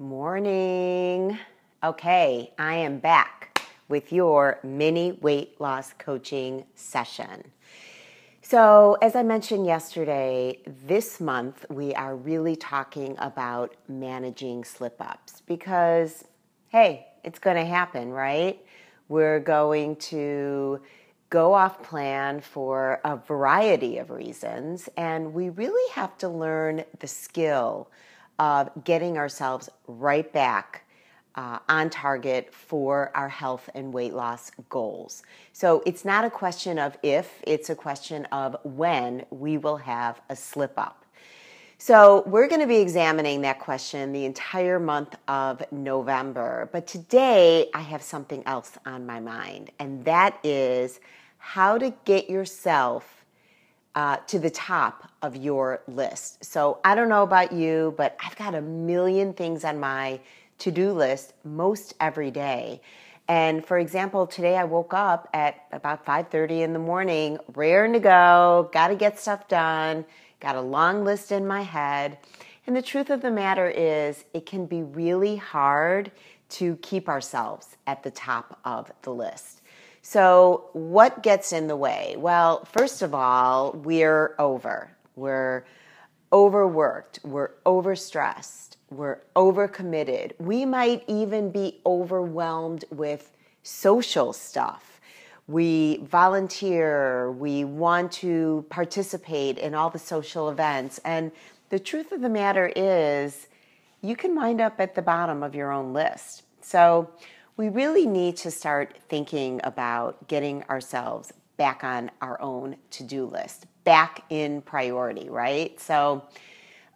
Morning. Okay, I am back with your mini weight loss coaching session. So, as I mentioned yesterday, this month we are really talking about managing slip ups because, hey, it's going to happen, right? We're going to go off plan for a variety of reasons, and we really have to learn the skill of getting ourselves right back on target for our health and weight loss goals. So it's not a question of if, it's a question of when we will have a slip up. So we're going to be examining that question the entire month of November. But today I have something else on my mind, and that is how to get yourself to the top of your list. So I don't know about you, but I've got a million things on my to-do list most every day. And for example, today I woke up at about 5:30 in the morning, raring to go, got to get stuff done, got a long list in my head. And the truth of the matter is it can be really hard to keep ourselves at the top of the list. So what gets in the way? Well, first of all, we're overworked, we're overstressed, we're overcommitted. We might even be overwhelmed with social stuff. We volunteer, we want to participate in all the social events. And the truth of the matter is, you can wind up at the bottom of your own list. So we really need to start thinking about getting ourselves back on our own to-do list, back in priority, right? So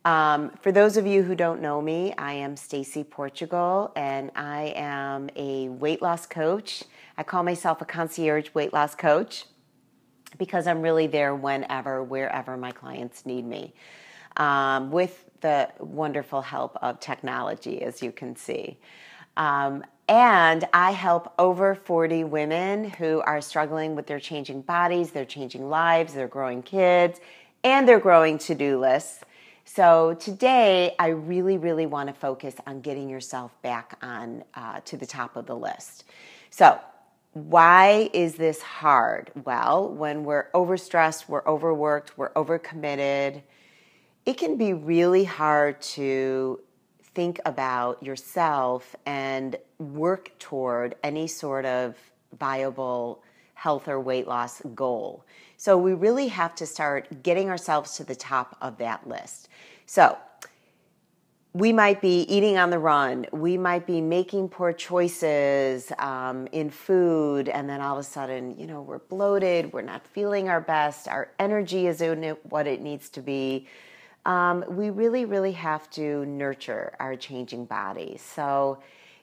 for those of you who don't know me, I am Stacy Portugal, and I am a weight loss coach. I call myself a concierge weight loss coach because I'm really there whenever, wherever my clients need me, with the wonderful help of technology, as you can see. And I help over 40 women who are struggling with their changing bodies, their changing lives, their growing kids, and their growing to-do lists. So today, I really, really want to focus on getting yourself back on to the top of the list. So why is this hard? Well, when we're overstressed, we're overworked, we're overcommitted, it can be really hard to think about yourself and work toward any sort of viable health or weight loss goal. So we really have to start getting ourselves to the top of that list. So we might be eating on the run. We might be making poor choices in food, and then all of a sudden, we're bloated. We're not feeling our best. Our energy isn't what it needs to be. We really, really have to nurture our changing bodies. So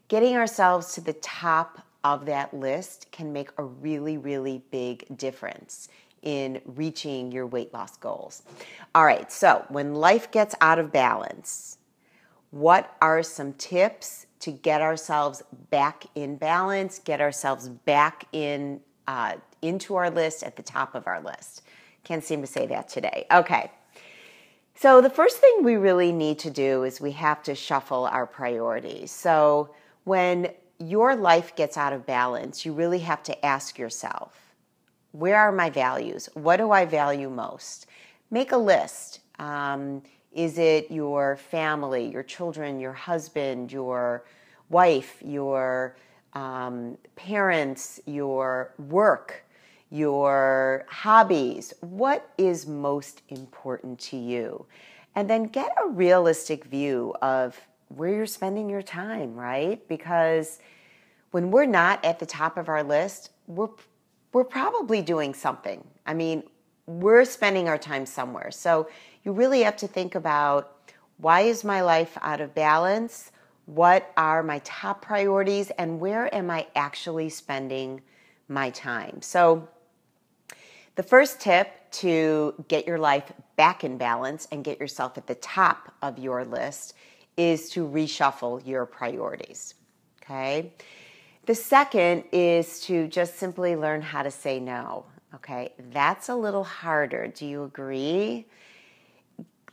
getting ourselves to the top of that list can make a really, really big difference in reaching your weight loss goals. All right, so when life gets out of balance, what are some tips to get ourselves back in balance, get ourselves back in into our list, at the top of our list? Can't seem to say that today. Okay. So the first thing we really need to do is we have to shuffle our priorities. So when your life gets out of balance, you really have to ask yourself, where are my values? What do I value most? Make a list. Is it your family, your children, your husband, your wife, your parents, your work, your hobbies? What is most important to you? And then get a realistic view of where you're spending your time, right? Because when we're not at the top of our list, we're probably doing something. I mean, we're spending our time somewhere. So you really have to think about, why is my life out of balance? What are my top priorities? And where am I actually spending my time? So the first tip to get your life back in balance and get yourself at the top of your list is to reshuffle your priorities, okay? The second is to just simply learn how to say no, okay? That's a little harder. Do you agree?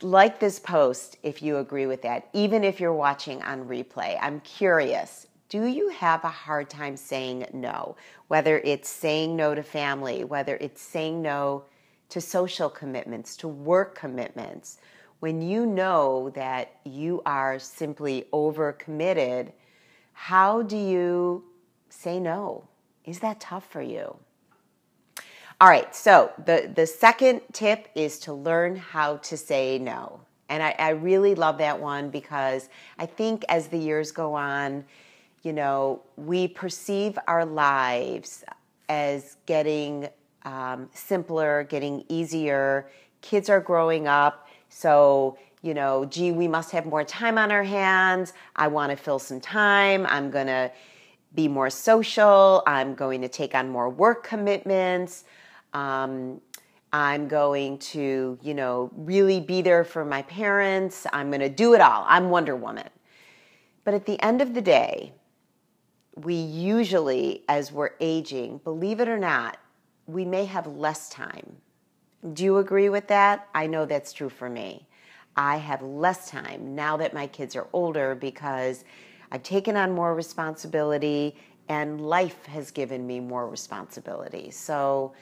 like this post if you agree with that, even if you're watching on replay. I'm curious, do you have a hard time saying no? Whether it's saying no to family, whether it's saying no to social commitments, to work commitments, when you know that you are simply overcommitted, how do you say no? Is that tough for you? All right, so the second tip is to learn how to say no. And I really love that one because I think as the years go on, you know, we perceive our lives as getting simpler, getting easier. Kids are growing up, so, you know, gee, we must have more time on our hands. I want to fill some time. I'm going to be more social. I'm going to take on more work commitments. I'm going to, you know, really be there for my parents. I'm going to do it all. I'm Wonder Woman. But at the end of the day, we usually, as we're aging, believe it or not, we may have less time. Do you agree with that? I know that's true for me. I have less time now that my kids are older because I've taken on more responsibility and life has given me more responsibility. So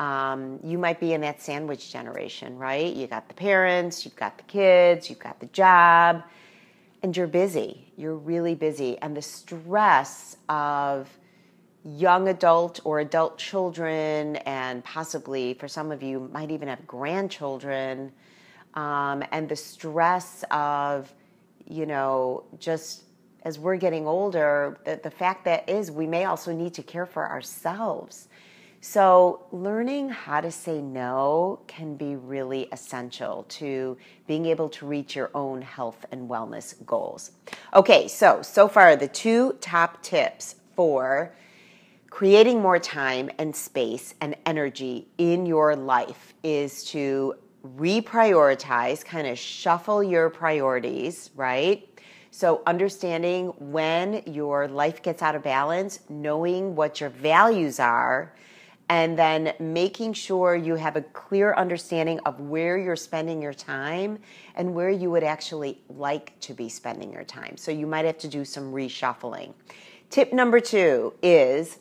you might be in that sandwich generation, right? You got the parents, you've got the kids, you've got the job, and you're busy. You're really busy. And the stress of young adult or adult children, and possibly for some of you might even have grandchildren, and the stress of, you know, just as we're getting older, the fact that is we may also need to care for ourselves. So learning how to say no can be really essential to being able to reach your own health and wellness goals. Okay, so far the two top tips for creating more time and space and energy in your life is to reprioritize, kind of shuffle your priorities, right? So understanding when your life gets out of balance, knowing what your values are, and then making sure you have a clear understanding of where you're spending your time and where you would actually like to be spending your time. So you might have to do some reshuffling. Tip number 2 is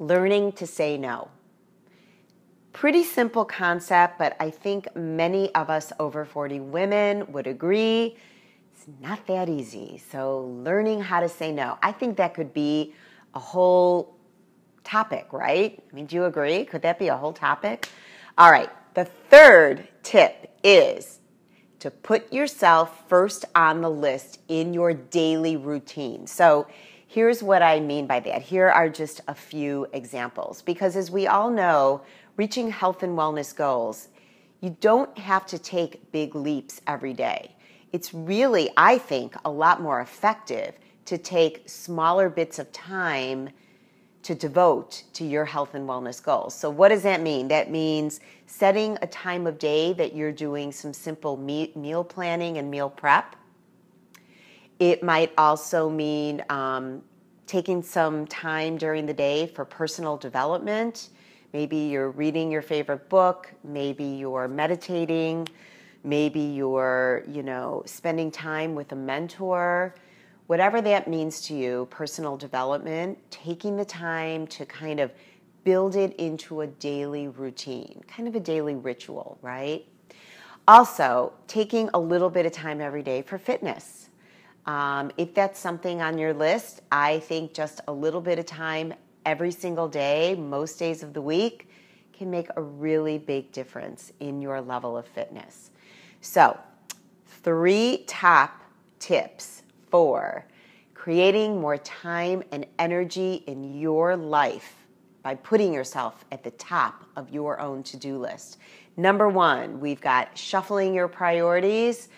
learning to say no. Pretty simple concept, but I think many of us over 40 women would agree it's not that easy. So learning how to say no, I think that could be a whole topic, right? I mean, do you agree? Could that be a whole topic? All right. The third tip is to put yourself first on the list in your daily routine. So here's what I mean by that. Here are just a few examples. Because as we all know, reaching health and wellness goals, you don't have to take big leaps every day. It's really, I think, a lot more effective to take smaller bits of time to devote to your health and wellness goals. So what does that mean? That means setting a time of day that you're doing some simple meal planning and meal prep. It might also mean taking some time during the day for personal development. Maybe you're reading your favorite book. Maybe you're meditating. Maybe you're, spending time with a mentor. Whatever that means to you, personal development, taking the time to kind of build it into a daily routine, kind of a daily ritual, right? Also, taking a little bit of time every day for fitness. If that's something on your list, I think just a little bit of time every single day, most days of the week, can make a really big difference in your level of fitness. So, 3 top tips for creating more time and energy in your life by putting yourself at the top of your own to-do list. Number 1, we've got shuffling your priorities.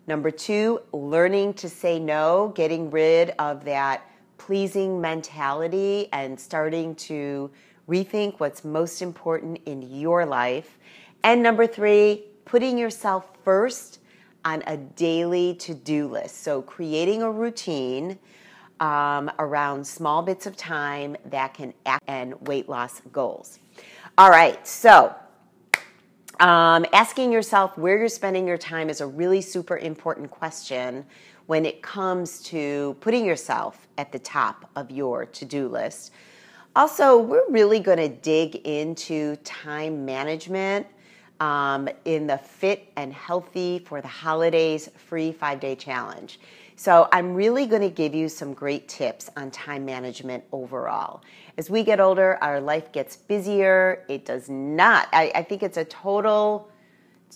Number 2, learning to say no, getting rid of that pleasing mentality and starting to rethink what's most important in your life. And number 3, putting yourself first on a daily to-do list. So creating a routine around small bits of time that can act and weight loss goals. All right, so Asking yourself where you're spending your time is a really super important question when it comes to putting yourself at the top of your to-do list. Also, we're really going to dig into time management in the Fit and Healthy for the Holidays free 5-day challenge. So I'm really going to give you some great tips on time management overall. As we get older, our life gets busier. It does not. I think it's total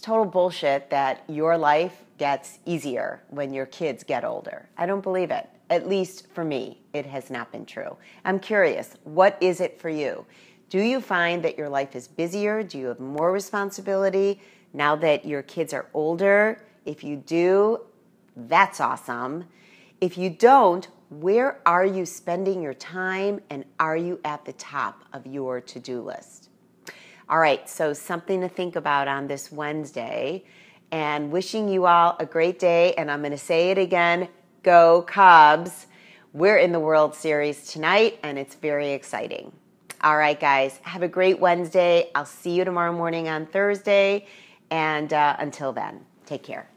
bullshit that your life gets easier when your kids get older. I don't believe it. At least for me, it has not been true. I'm curious, what is it for you? Do you find that your life is busier? Do you have more responsibility now that your kids are older? If you do, that's awesome. If you don't, where are you spending your time, and are you at the top of your to-do list? All right, so something to think about on this Wednesday, and wishing you all a great day. And I'm going to say it again, go Cubs. We're in the World Series tonight, and it's very exciting. All right, guys, have a great Wednesday. I'll see you tomorrow morning on Thursday, and until then, take care.